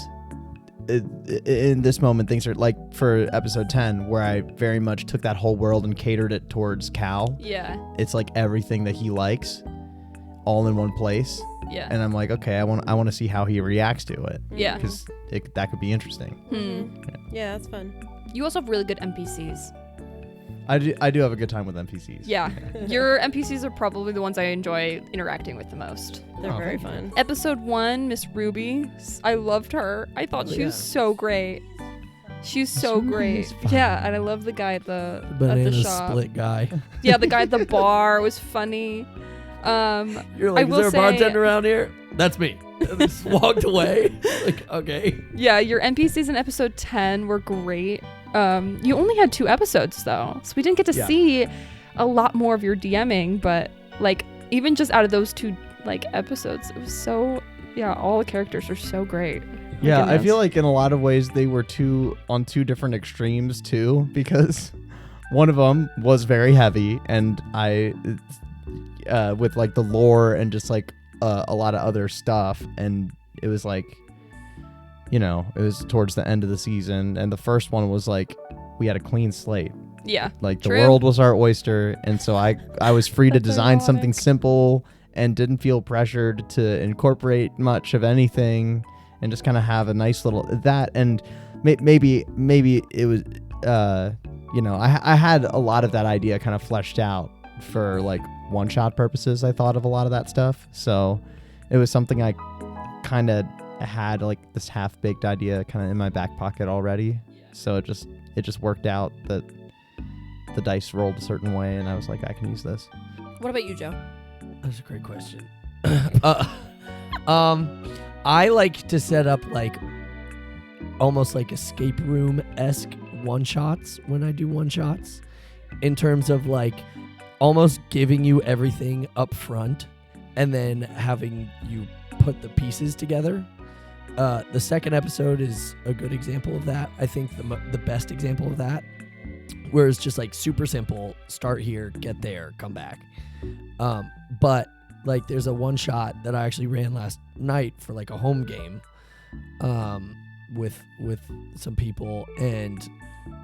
in this moment things are like, for episode 10 where I very much took that whole world and catered it towards Cal. It's like everything that he likes all in one place. And I'm like, okay, I want to see how he reacts to it. Because that could be interesting. Yeah, that's fun. You also have really good NPCs. I do have a good time with NPCs. Yeah. Your NPCs are probably the ones I enjoy interacting with the most. They're very fun. Episode 1, Miss Ruby. I loved her. I thought she was so great. She's so great. Yeah, and I love the guy at the shop. Split guy. Yeah, the guy at the bar was funny. You're like, is there a bartender around here? That's me. And just walked away. Like, okay. Yeah, your NPCs in episode 10 were great. You only had 2 episodes though, so we didn't get to see a lot more of your DMing, but like even just out of those 2 like episodes, it was so all the characters are so great. Yeah, I feel like in a lot of ways they were on 2 different extremes too, because one of them was very heavy and I with like the lore and just like a lot of other stuff, and it was like you know, it was towards the end of the season, and the first one was like we had a clean slate. Yeah. Like the True. world was our oyster, and so I was free to That's design something ironic. simple and didn't feel pressured to incorporate much of anything, and just kind of have a nice little that. And maybe it was you know, I had a lot of that idea kind of fleshed out for like one shot purposes. I thought of a lot of that stuff, so it was something I kind of had like this half baked idea kind of in my back pocket already. So it just worked out that the dice rolled a certain way, and I was like, I can use this. What about you, Joe? That's a great question. I like to set up like almost like escape room-esque one-shots when I do one-shots, in terms of like almost giving you everything up front and then having you put the pieces together. The second episode is a good example of that. I think the best example of that, where it's just like super simple, start here, get there, come back. But like there's a one shot that I actually ran last night for like a home game with some people, and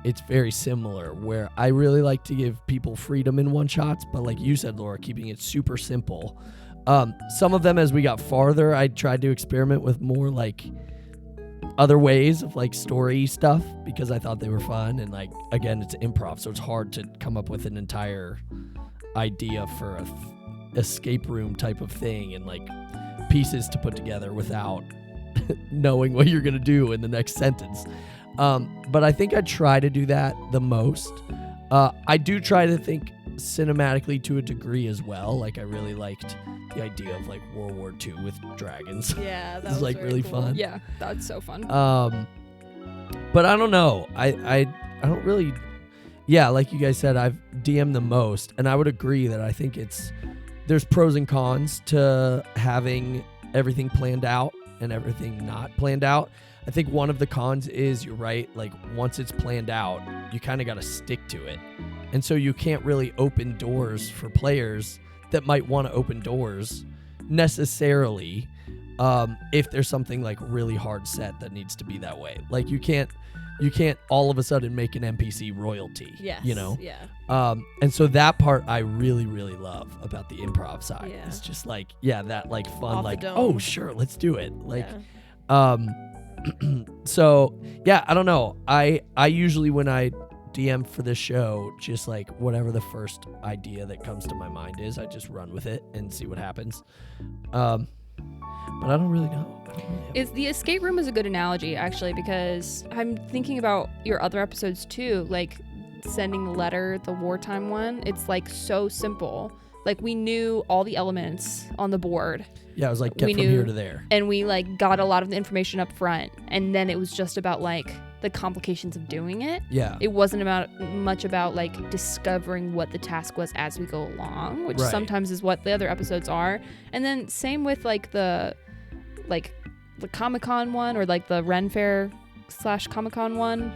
it's very similar, where I really like to give people freedom in one shots, but like you said, Laura, keeping it super simple. Some of them, as we got farther, I tried to experiment with more like other ways of like story stuff, because I thought they were fun. And like, again, it's improv, so it's hard to come up with an entire idea for a escape room type of thing and like pieces to put together without knowing what you're going to do in the next sentence. But I think I try to do that the most. I do try to think cinematically to a degree as well. Like I really liked the idea of like World War II with dragons. Yeah, that It's like very really cool. fun. Yeah, that's so fun. But I don't know. I don't really. Yeah, like you guys said, I've DM'd the most, and I would agree that I think there's pros and cons to having everything planned out and everything not planned out. I think one of the cons is, you're right, like once it's planned out, you kind of got to stick to it. And so you can't really open doors for players that might want to open doors necessarily if there's something like really hard set that needs to be that way. Like you can't all of a sudden make an NPC royalty, Yes. you know? Yeah. And so that part I really, really love about the improv side. Yeah. It's just like, yeah, that like fun, Off the like, dome. oh, sure, let's do it. Like, yeah. So yeah, I don't know. I usually, when I DM for this show, just like whatever the first idea that comes to my mind is, I just run with it and see what happens. But I don't really know. The escape room is a good analogy, actually, because I'm thinking about your other episodes too, like sending the letter, the wartime one. It's like so simple. Like we knew all the elements on the board. Yeah, it was like get We from knew- here to there. And we like got a lot of the information up front, and then it was just about like the complications of doing it. Yeah. It wasn't much about like discovering what the task was as we go along, which Right. sometimes is what the other episodes are. And then same with like the Comic-Con one, or like the Ren Fair / Comic-Con one.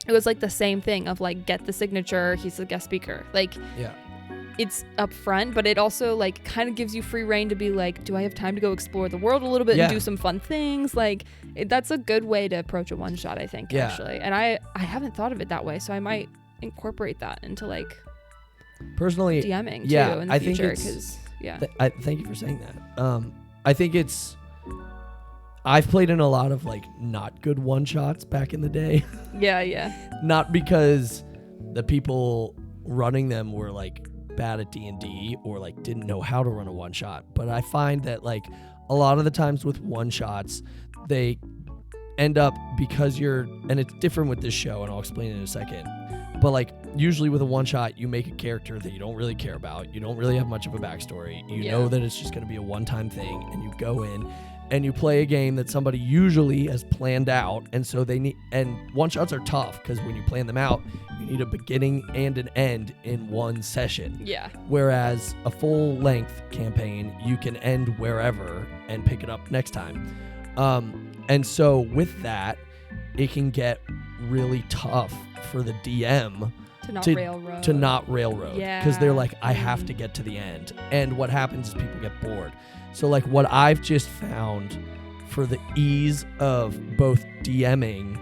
It was like the same thing of like, get the signature, he's the guest speaker. Like Yeah. it's up front, but it also like kind of gives you free reign to be like, do I have time to go explore the world a little bit Yeah. and do some fun things? Like that's a good way to approach a one shot, I think, Yeah. actually. And I haven't thought of it that way, so I might incorporate that into like Personally, DMing yeah, too in the I think future, it's- because yeah. thank you for saying that. I think I've played in a lot of like not good one shots back in the day. Yeah. Not because the people running them were like bad at D&D or like didn't know how to run a one shot, but I find that like a lot of the times with one shots, they end up, because and it's different with this show, and I'll explain in a second, but like usually with a one shot, you make a character that you don't really care about, you don't really have much of a backstory, you know that it's just going to be a one-time thing, and you go in and you play a game that somebody usually has planned out. And so and one shots are tough because when you plan them out, you need a beginning and an end in one session. Yeah. Whereas a full length campaign, you can end wherever and pick it up next time. And so with that, it can get really tough for the DM To not railroad. Yeah, because they're like, I Mm. have to get to the end. And what happens is people get bored. So like what I've just found for the ease of both DMing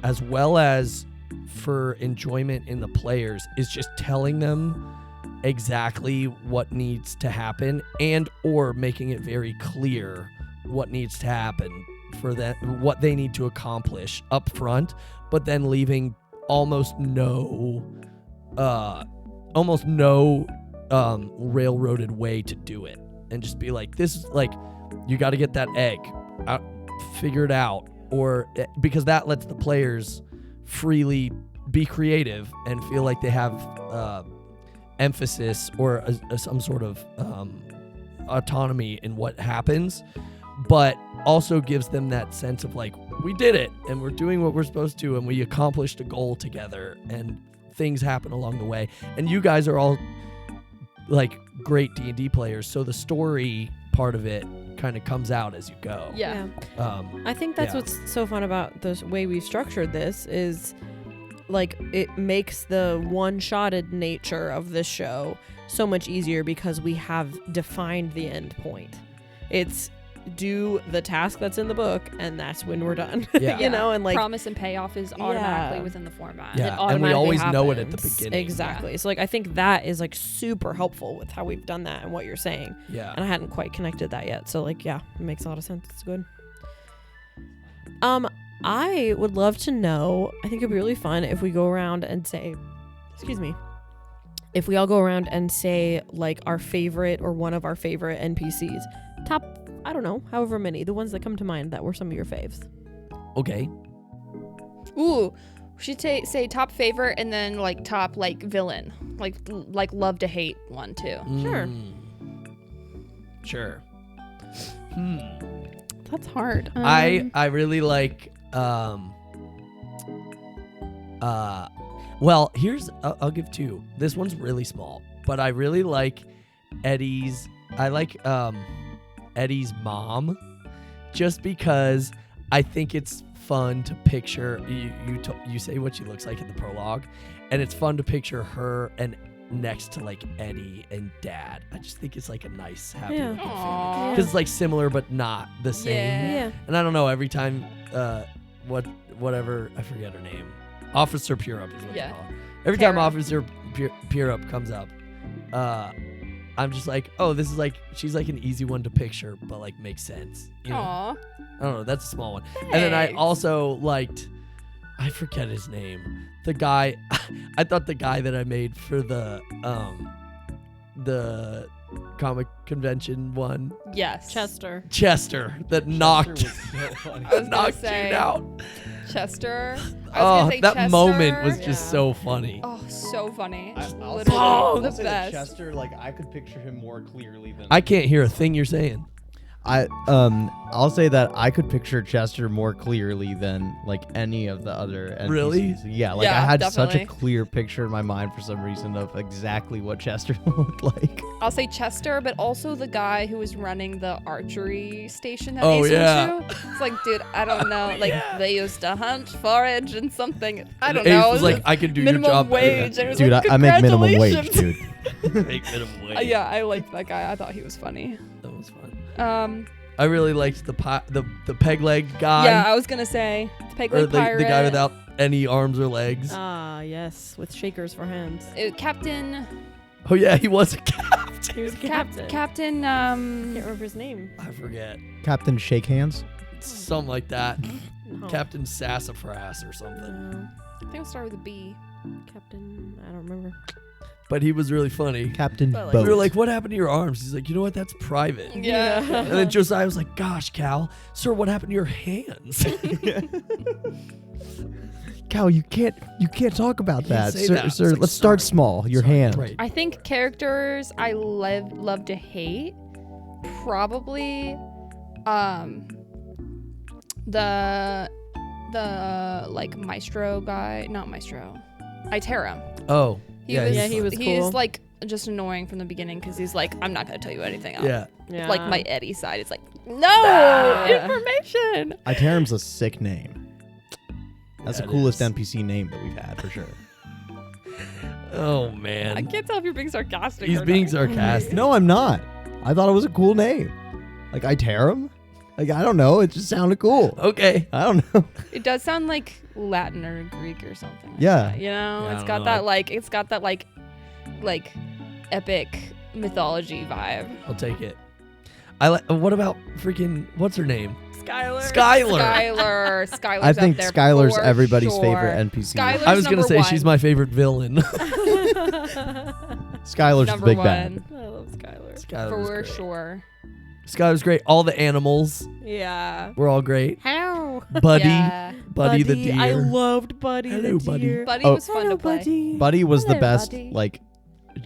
as well as for enjoyment in the players is just telling them exactly what needs to happen and or making it very clear what needs to happen for that, what they need to accomplish up front, but then leaving almost no railroaded way to do it, and just be like, this is like, you got to get that egg out, figure it out, or because that lets the players freely be creative and feel like they have emphasis or some sort of autonomy in what happens, but also gives them that sense of like, we did it and we're doing what we're supposed to and we accomplished a goal together and things happen along the way. And you guys are all like great D&D players, so the story part of it kind of comes out as you go. Yeah. I think that's what's so fun about the way we've structured this is like it makes the one-shotted nature of this show so much easier because we have defined the end point. It's do the task that's in the book and that's when we're done. Yeah. You know, and like promise and payoff is automatically within the format. Yeah. It And we automatically always know it at the happens. beginning. Exactly. So like I think that is like super helpful with how we've done that and what you're saying. Yeah. And I hadn't quite connected that yet. So like yeah, it makes a lot of sense. It's good. I would love to know, I think it'd be really fun if we go around and say, if we all go around and say like our favorite or one of our favorite NPCs. Top, I don't know, however many, the ones that come to mind that were some of your faves. Okay. Ooh, we should say top favorite and then like top like villain, like love to hate one too. Sure. That's hard. I really like well, here's I'll give two. This one's really small, but I really like Eddie's mom, just because I think it's fun to picture you say what she looks like in the prologue, and it's fun to picture her and next to like Eddie and Dad. I just think it's like a nice happy looking family Aww. because it's like similar but not the same. Yeah. And I don't know, every time whatever, I forget her name, Officer Purup is what you Yeah. call her. Every Tara. time Officer Purup comes up, I'm just like, oh, this is like, she's like an easy one to picture, but like makes sense. You know? Aw. I don't know, that's a small one. And then I Thanks. also liked, I forget his name, the guy, I thought the guy that I made for the comic convention one, Yes. Chester. Chester, that knocked I was gonna knocked say you out. Chester. I was Oh, gonna say that Chester. moment was just Yeah. so funny. Oh, so funny. I'll Literally I'll the say that best. Chester, like I could picture him more clearly than I can't hear a thing you're saying. I'll say that I could picture Chester more clearly than like any of the other NPCs. Really? Yeah, like Yeah, I had such a definitely. clear picture in my mind for some reason of exactly what Chester looked like. I'll say Chester, but also the guy who was running the archery station that Oh, Ace yeah. went to. It's like, dude, I don't know. Like, they used to hunt, forage, and something. I don't Ace know. was like, I could do your minimum job better than wage. I was Dude, like, I make minimum wage, congratulations. dude. Make minimum wage. Yeah, I liked that guy. I thought he was funny. That was fun. Um, I really liked the peg leg guy. yeah, I was gonna say Peg or Leg Pirate. the guy without any arms or legs. Ah, yes, with shakers for hands. Captain. Oh yeah, he was a captain. He was a captain. Captain. Can't remember his name. I forget. Captain Shake Hands. Something like that. No. Captain Sassafras or something. No. I think it'll start with a B. Captain. I don't remember. But he was really funny. Captain But, like, Boat. We were like, what happened to your arms? He's like, you know what? That's private. Yeah. And then Josiah was like, gosh, Cal, sir, what happened to your hands? Cal, you can't talk about You that, say sir. that. Sir, It's like, let's start sorry. small. Your Sorry, hand. Right. I think characters I love to hate, probably the like maestro guy, not maestro, Iterum. Oh, He yeah, was, he was He's cool. like just annoying from the beginning because he's like, I'm not gonna tell you anything else. yeah. Yeah. Like my Eddie side, it's like, no Ah. information. Iteram's a sick name. That's Yeah, the it coolest is. NPC name that we've had for sure. Oh, I man. can't tell if you're being sarcastic. He's or being not. sarcastic. No, I'm not. I thought it was a cool name. Like Iterum? Like, I don't know. It just sounded cool. Okay. I don't know. It does sound like Latin or Greek or something. Like Yeah. that, you know, Yeah, I it's don't got know. that like epic mythology vibe. I'll take it. I like. What about freaking? What's her name? Skylar. Skylar. Skylar's I think up there Skylar's for everybody's sure. favorite NPC. Skylar's I was gonna number say one. she's my favorite villain. Skylar's the number big one bad. I love Skylar. Skylar was for great. sure. Skylar's great. All the animals Yeah. were all great. How? Buddy, Yeah. Buddy the deer. I loved Buddy Hello, the Buddy. deer. Buddy Oh. was fun Hello, to play. Buddy. Buddy was the Hello, best, Buddy. like,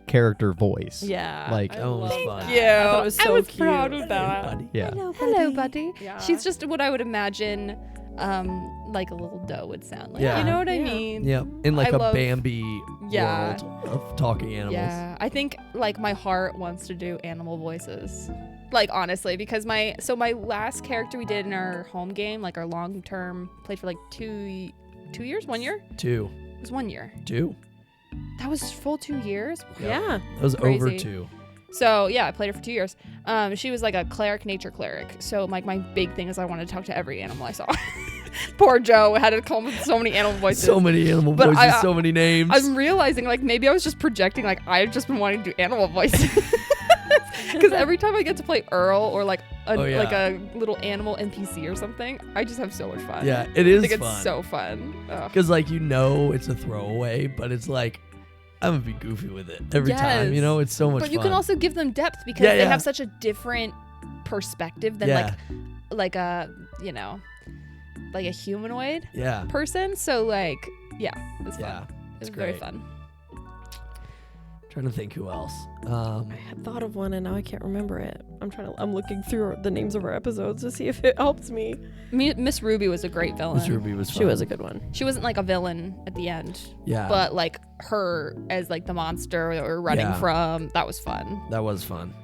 character voice. Yeah. Like- I That was love fun. that. Yeah, I thought it was so cute. proud of that. Buddy. Yeah. Hello, buddy. Yeah. She's just what I would imagine, like a little doe would sound like. Yeah. You know what I Yeah. mean? Yeah, in like I a love- Bambi Yeah. world of talking animals. Yeah, I think like my heart wants to do animal voices. Like honestly, because my last character we did in our home game, like our long term, played for like 2 years, 1 year. Two. It was 1 year. That was full 2 years. Yeah. That was over Crazy. 2. So yeah, I played her for 2 years. She was like a nature cleric. So like my big thing is I wanted to talk to every animal I saw. Poor Joe had to come up with so many animal voices. So many animal But voices, so many names. I'm realizing like maybe I was just projecting, like I've just been wanting to do animal voices. Because every time I get to play Earl or like Oh, yeah. like a little animal NPC or something, I just have so much fun. Yeah, it is I think fun. it's so fun. Ugh. Because like it's a throwaway, but it's like I'm gonna be goofy with it every time. Yes. It's so much But you fun. can also give them depth because Yeah, they yeah. have such a different perspective than Yeah. like a like a humanoid yeah, person. So like yeah, it's fun. yeah. It's it's very great. fun. Trying to think who else. I had thought of one and now I can't remember it. I'm looking through the names of our episodes to see if it helps me. Miss Ruby was a great villain. Miss Ruby was fun. She was a good one. She wasn't like a villain at the end, Yeah, but like her as like the monster that we're running Yeah. from, that was fun. that was fun.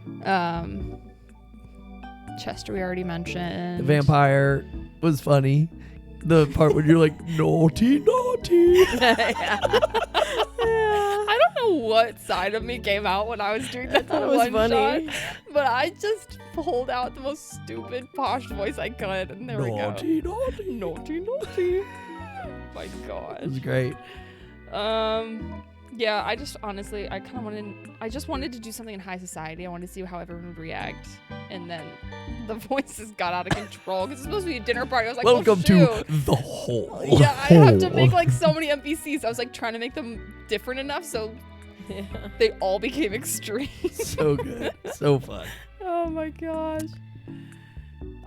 Chester we already mentioned. The vampire was funny. The part when you're like naughty, naughty. I don't know what side of me came out when I was doing that thought it was one funny. shot, but I just pulled out the most stupid posh voice I could, and there Naughty, we go. naughty. Naughty, naughty. My It gosh. was great. Yeah, I just honestly, I just wanted to do something in high society. I wanted to see how everyone would react, and then the voices got out of control because it's supposed to be a dinner party. I was like, Welcome oh, to the hole. shoot. Yeah, I have to make like so many NPCs. I was like trying to make them different enough so Yeah. they all became extreme. So good, so fun. Oh my gosh.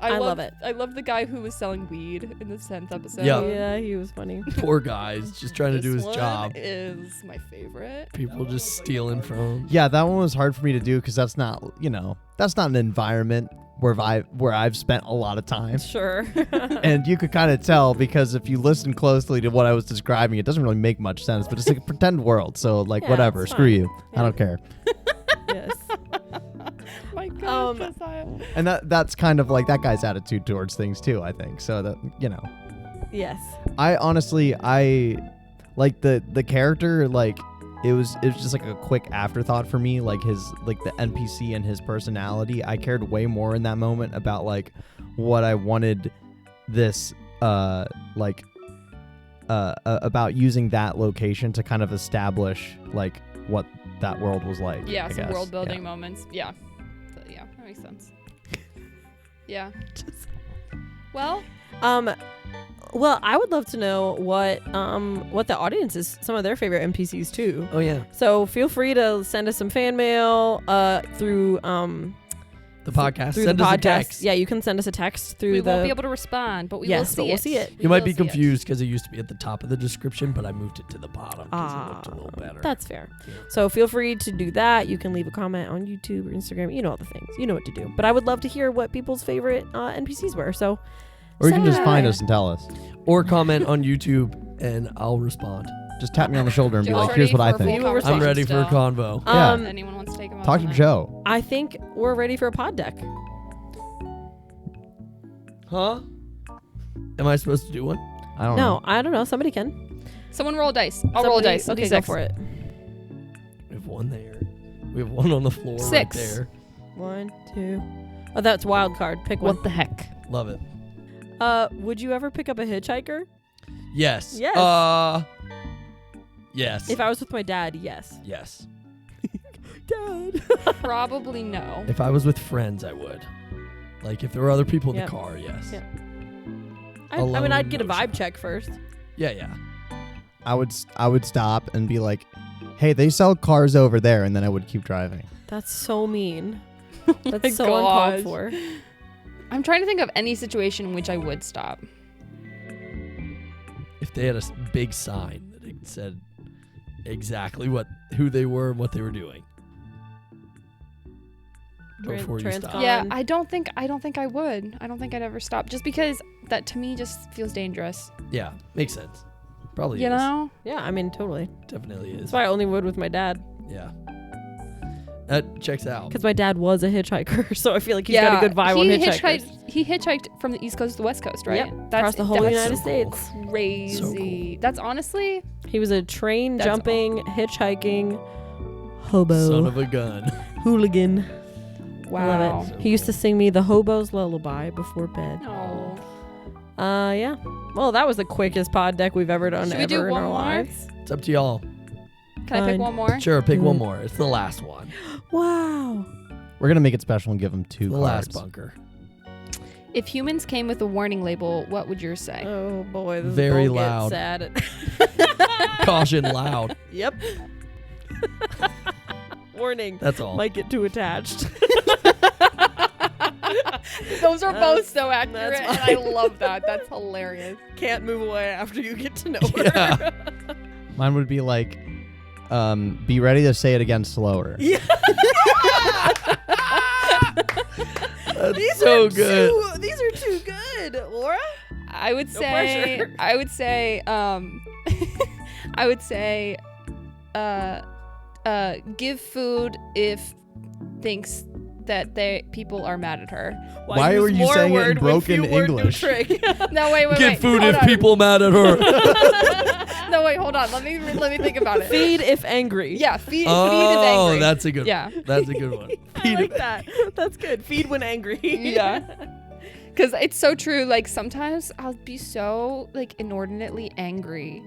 I love it. I love the guy who was selling weed in the 10th episode. Yeah. Yeah, he was funny. Poor guy's just trying to do This his one job. is my favorite. People just stealing from him. Yeah, that one was hard for me to do because that's not an environment where I've spent a lot of time. Sure. And you could kind of tell because if you listen closely to what I was describing, it doesn't really make much sense, but it's like a pretend world. So like Yeah, whatever, it's screw fine. you. I don't care. Yes. My God, Um, Josiah. And that's kind of like that guy's attitude towards things too, I think. So that, Yes. I honestly like the character, like it was just like a quick afterthought for me, like the NPC and his personality. I cared way more in that moment about like what I wanted this about using that location to kind of establish like what that world was like. Yeah, I some guess. world building Yeah. moments. Yeah. So, yeah, that makes sense. Yeah. Well, Well, I would love to know what the audience is, some of their favorite NPCs too. Oh yeah, So feel free to send us some fan mail through the podcast. through Send the us podcast. a text. Yeah, you can send us a text through we the. won't be able to respond, but we will Yes, see but it. we'll see it. We You might will be see it. confused because it used to be at the top of the description, but I moved it to the bottom because it looked a little better. That's fair. Yeah. So feel free to do that. You can leave a comment on YouTube or Instagram. You know all the things. You know what to do. But I would love to hear what people's favorite NPCs were. So Or you can send just it find our us and tell us. Or comment on YouTube and I'll respond. Just tap me on the shoulder and be Joe's like, here's what I ready for a think. full I'm I'm conversation ready for a still. convo. Yeah. Um, Anyone wants to take him on Talk to tonight? Joe. I think we're ready for a pod deck. Huh? Am I supposed to do one? I don't know. No, I don't know. Somebody can. Someone roll a dice. I'll roll a Somebody- dice. Okay, D6. go for it. We have one there. We have one on the floor 6. right there. 1, 2. Oh, that's wild card. Pick one. What the heck? Love it. Would you ever pick up a hitchhiker? Yes. Yes. Yes. If I was with my dad, yes. Yes. Dad. Probably no. If I was with friends, I would. Like if there were other people in Yep. the car, yes. Yep. I mean, Alone, I'd get a no vibe shot. check first. Yeah. I would stop and be like, "Hey, they sell cars over there," and then I would keep driving. That's so mean. My That's so gosh. uncalled for. I'm trying to think of any situation in which I would stop. If they had a big sign that it said exactly who they were and what they were doing. Before you stop. Transcon. Yeah, I don't think I would. I don't think I'd ever stop, just because that to me just feels dangerous. Yeah, makes sense. Probably You is. know? Yeah, I mean, totally. Definitely is. That's why I only would with my dad. Yeah. That checks out. Because my dad was a hitchhiker, so I feel like he's got a good vibe on hitchhikers. He hitchhiked from the East Coast to the West Coast, right? Yep, across the whole that's United so cool. States. Crazy. So cool. That's honestly, He was a train That's jumping, hitchhiking, hobo, Son of a gun. hooligan. wow. I love it. So He used to cool. sing me the hobo's lullaby before bed. No. Yeah. Well, that was the quickest pod deck we've ever done Should we do ever in one our more? lives. It's up to y'all. Can I pick Fine. one more? Sure, pick Do one it. more. It's the last one. Wow. We're gonna make it special and give them 2 The cards. last bunker. If humans came with a warning label, what would yours say? Oh boy, this Very is loud. sad. Caution loud. Yep. Warning. That's all. Might get too attached. Those are both so That's accurate, and I love that. That's hilarious. Can't move away after you get to know Yeah. her. Mine would be like, be ready to say it again slower. Yeah. That's so good. These are too good, Laura. I would No say, pressure. I would say, I would say, give food if thinks that people are mad at her. Why use were you more saying it in word with broken few word, new English? trick? No, wait. Get food Hold if on. people mad at her. No, wait, hold on. Let me think about it. Feed if angry. Yeah, feed is Oh, angry. that's a good Yeah. one. That's a good one. I like that. That's good. Feed when angry. Yeah. Because it's so true. Like, sometimes I'll be so, like, inordinately angry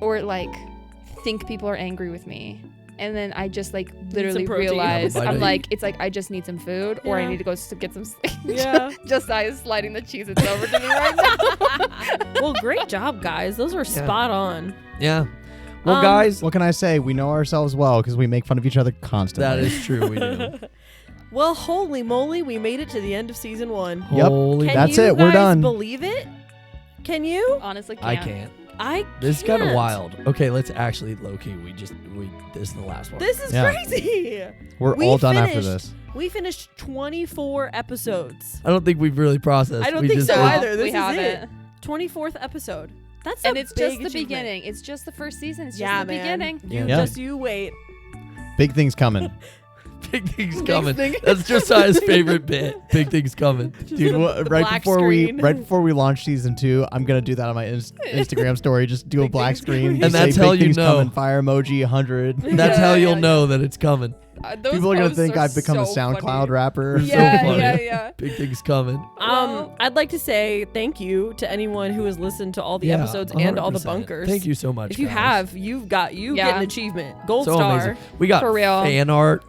or, like, think people are angry with me. And then I just, like, literally protein. realize, Have a bite I'm to like, it's like, I just need some food or I Yeah. need to go get some sleep. Yeah. Just I is sliding the Cheez-Its over to me right now. Well, great job, guys. Those were spot on. Yeah. Well, Um, guys, What can I say? We know ourselves well because we make fun of each other constantly. that is true. We do. Well, holy moly, we made it to the end of season 1. Yep. Holy Can That's you it, we're guys done. believe it? Can you? Honestly, can't. I can't. I This is kind of can't. wild. Okay, let's actually low-key. This is the last one. This is Yeah. crazy. We're We all done after finished- this. We finished 24 episodes. I don't think we've really processed. I don't We think just so did- either. This we is haven't. it. 24th episode. That's And a it's big just the achievement. beginning. It's just the first season. It's just Yeah, the man. beginning. You Yeah. just you wait. Big things coming. Big things Next coming. thing- That's Josiah's favorite bit. Big things coming. Dude, right black before screen. we launch season 2, I'm gonna do that on my Instagram story. Just do a Big black things screen. coming. Just And that's say, how big you things know. coming, fire emoji 100. That's Yeah, how you'll yeah, know that it's coming. Those People are gonna posts think are I've become a so SoundCloud funny. rapper. Yeah, funny. yeah. Big things coming. Well- I'd like to say thank you to anyone who has listened to all the Yeah, episodes and all the 100%. bunkers. Thank you so much. If you guys. have, you get an Yeah. achievement. Gold So star. amazing. We got For real. fan art.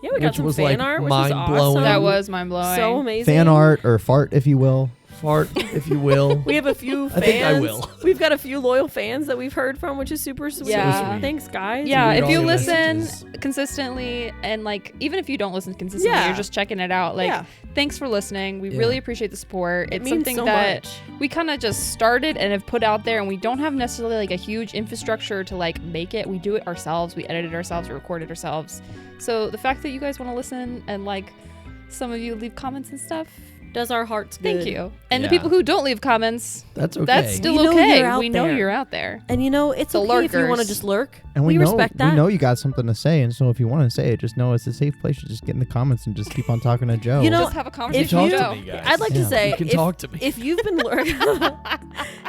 Yeah, we got Which some was, fan like, art, which was mind-blowing. awesome. That was mind blowing. so amazing. Fan art or fart, if you will. Fart, if you will. We have a few fans. I think I will. We've got a few loyal fans that we've heard from, which is super sweet. Yeah. sweet. Thanks, guys. Yeah, Read if all you your listen messages. consistently and like even if you don't listen consistently, Yeah. you're just checking it out. Like, Yeah. thanks for listening. We Yeah. really appreciate the support. It It's means something so that much. we kind of just started and have put out there, and we don't have necessarily like a huge infrastructure to like make it. We do it ourselves. We edit it ourselves. We record it ourselves. So the fact that you guys want to listen and like some of you leave comments and stuff, Does our hearts good. thank you. And Yeah. the people who don't leave comments, That's okay. that's still We know okay. you're out We know there. you're out there. And you know, it's The okay if you want to lurkers. just lurk. And we know, respect that. We know you got something to say, and so if you want to say it, just know it's a safe place to just get in the comments and just keep on talking to Joe. You know, Just have a if conversation you, with talk Joe. to me, guys. I'd like to Yeah. say, You can if, talk to me. if you've been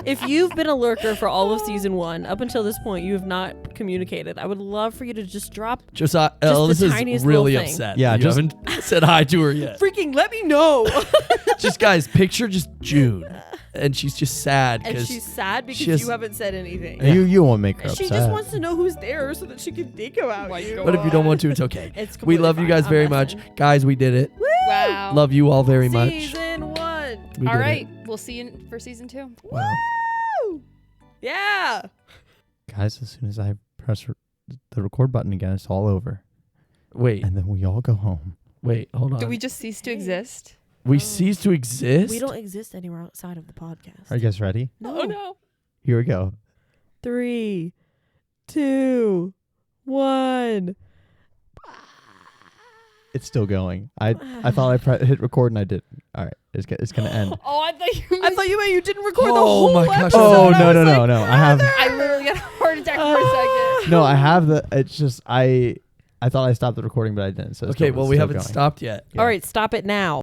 if you've been a lurker for all of season 1 up until this point, you have not communicated. I would love for you to just drop. Josiah, Just the Elvis is tiniest really little thing. upset. Yeah, you just- haven't said hi to her yet. Freaking let me know. Just guys, picture just June, and she's just sad And because she's sad because she has- you haven't said anything. You won't make her She upset. just wants to know who's there so that she can think about my you. God. But if you don't want to, it's okay. It's We completely love you fine. guys I'm very much, messing. guys. We did it. Wow. Love you all very much. Season 1. We All did right. it. We'll see you for season 2. Wow. Woo! Yeah. Guys, as soon as I press the record button again, it's all over. Wait, And then we all go home. hold on. Do we just cease to exist? We cease to exist? We don't exist anywhere outside of the podcast. Are you guys ready? Oh no. Here we go. 3, 2, 1. It's still going. I thought I hit record and I didn't. All right, it's gonna end. Oh, I thought you. I thought you meant you didn't record the Oh whole my gosh. episode. Oh I no was no like, no no! I have I literally got a heart attack for a second. no. I have the. It's just I thought I stopped the recording, but I didn't. So it's Okay, still- well, it's we still haven't going. stopped yet. Yeah. All right, stop it now.